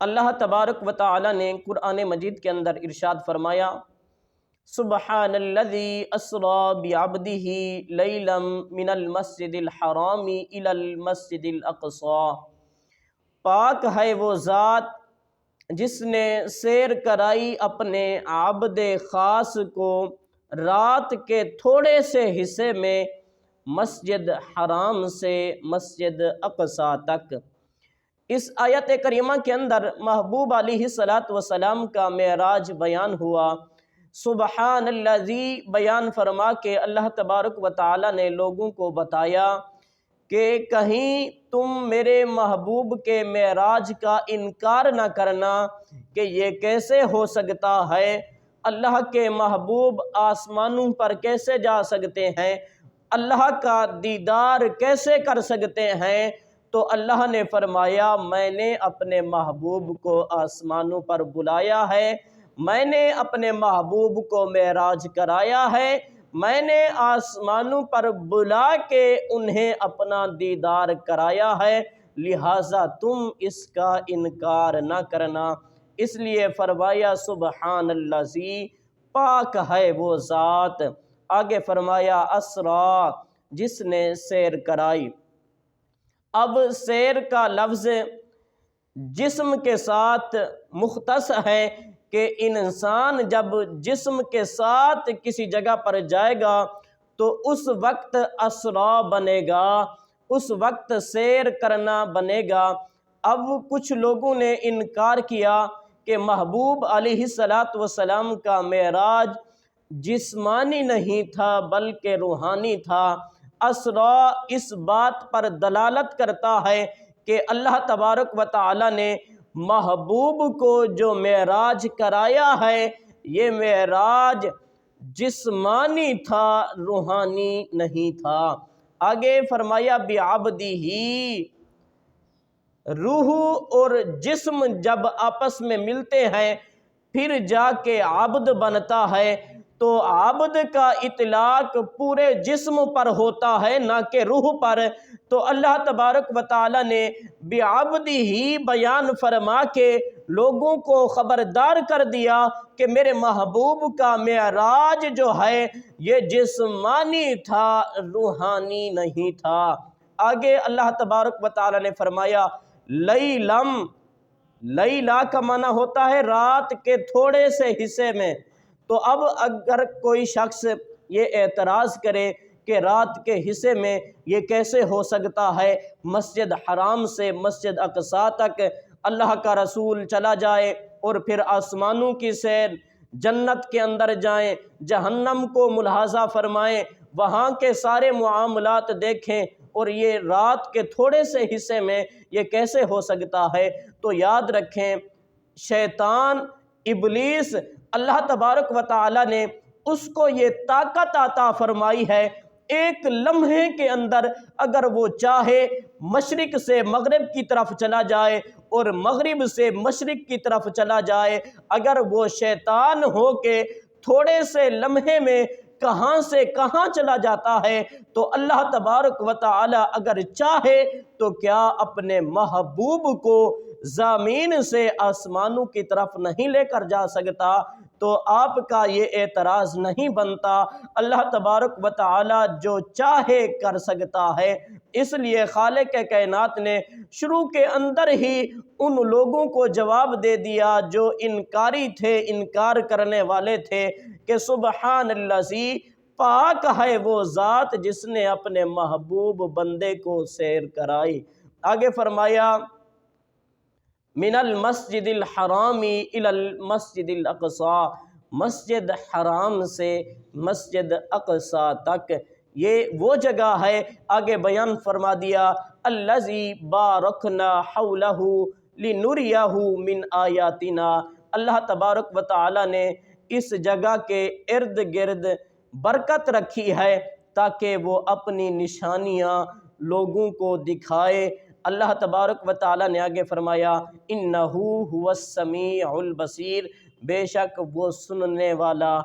اللہ تبارک و تعالی نے قرآن مجید کے اندر ارشاد فرمایا، سبحان الذی اسری بعبدہ لیلا من المسجد الحرام الی المسجد الاقصی، پاک ہے وہ ذات جس نے سیر کرائی اپنے عبد خاص کو رات کے تھوڑے سے حصے میں مسجد حرام سے مسجد اقصی تک۔ اس آیت کریمہ کے اندر محبوب علیہ السلام کا معراج بیان ہوا۔ سبحان الذی بیان فرما کے اللہ تبارک و تعالی نے لوگوں کو بتایا کہ کہیں تم میرے محبوب کے معراج کا انکار نہ کرنا کہ یہ کیسے ہو سکتا ہے، اللہ کے محبوب آسمانوں پر کیسے جا سکتے ہیں، اللہ کا دیدار کیسے کر سکتے ہیں۔ تو اللہ نے فرمایا، میں نے اپنے محبوب کو آسمانوں پر بلایا ہے، میں نے اپنے محبوب کو معراج کرایا ہے، میں نے آسمانوں پر بلا کے انہیں اپنا دیدار کرایا ہے، لہٰذا تم اس کا انکار نہ کرنا۔ اس لیے فرمایا سبحان الذی، پاک ہے وہ ذات۔ آگے فرمایا اسرا، جس نے سیر کرائی۔ اب سیر کا لفظ جسم کے ساتھ مختص ہے کہ انسان جب جسم کے ساتھ کسی جگہ پر جائے گا تو اس وقت اسرا بنے گا، اس وقت سیر کرنا بنے گا۔ اب کچھ لوگوں نے انکار کیا کہ محبوب علیہ السلام کا معراج جسمانی نہیں تھا بلکہ روحانی تھا۔ اسرا اس بات پر دلالت کرتا ہے کہ اللہ تبارک و تعالی نے محبوب کو جو معراج کرایا ہے، یہ معراج جسمانی تھا، روحانی نہیں تھا۔ آگے فرمایا بعبدہ، روح اور جسم جب آپس میں ملتے ہیں پھر جا کے عبد بنتا ہے، تو عبد کا اطلاق پورے جسم پر ہوتا ہے نہ کہ روح پر۔ تو اللہ تبارک و تعالی نے بعبدہ بیان فرما کے لوگوں کو خبردار کر دیا کہ میرے محبوب کا معراج جو ہے یہ جسمانی تھا، روحانی نہیں تھا۔ آگے اللہ تبارک و تعالی نے فرمایا لیلم، لیلہ کا معنی ہوتا ہے رات کے تھوڑے سے حصے میں۔ تو اب اگر کوئی شخص یہ اعتراض کرے کہ رات کے حصے میں یہ کیسے ہو سکتا ہے، مسجد حرام سے مسجد اقصی تک اللہ کا رسول چلا جائے اور پھر آسمانوں کی سیر، جنت کے اندر جائیں، جہنم کو ملاحظہ فرمائیں، وہاں کے سارے معاملات دیکھیں، اور یہ رات کے تھوڑے سے حصے میں یہ کیسے ہو سکتا ہے؟ تو یاد رکھیں، شیطان، ابلیس، اللہ تبارک و تعالی نے اس کو یہ طاقت عطا فرمائی ہے، ایک لمحے کے اندر اگر وہ چاہے مشرق سے مغرب کی طرف چلا جائے اور مغرب سے مشرق کی طرف چلا جائے۔ اگر وہ شیطان ہو کے تھوڑے سے لمحے میں کہاں سے کہاں چلا جاتا ہے، تو اللہ تبارک و تعالی اگر چاہے تو کیا اپنے محبوب کو زمین سے آسمانوں کی طرف نہیں لے کر جا سکتا؟ تو آپ کا یہ اعتراض نہیں بنتا۔ اللہ تبارک و تعالی جو چاہے کر سکتا ہے۔ اس لیے خالق کائنات نے شروع کے اندر ہی ان لوگوں کو جواب دے دیا جو انکاری تھے، انکار کرنے والے تھے، کہ سبحان الذی، پاک ہے وہ ذات جس نے اپنے محبوب بندے کو سیر کرائی۔ آگے فرمایا من المسجد الحرام الی المسجد الاقصی، مسجد حرام سے مسجد اقصی تک، یہ وہ جگہ ہے۔ آگے بیان فرما دیا الذی بارکنا حولہ لنریہ من آیاتنا، اللہ تبارک و تعالی نے اس جگہ کے ارد گرد برکت رکھی ہے تاکہ وہ اپنی نشانیاں لوگوں کو دکھائے۔ اللہ تبارک و تعالی نے آگے فرمایا انہ هو السمیع البصیر، بے شک وہ سننے والا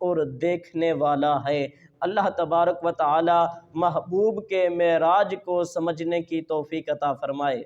اور دیکھنے والا ہے۔ اللہ تبارک و تعالی محبوب کے معراج کو سمجھنے کی توفیق عطا فرمائے۔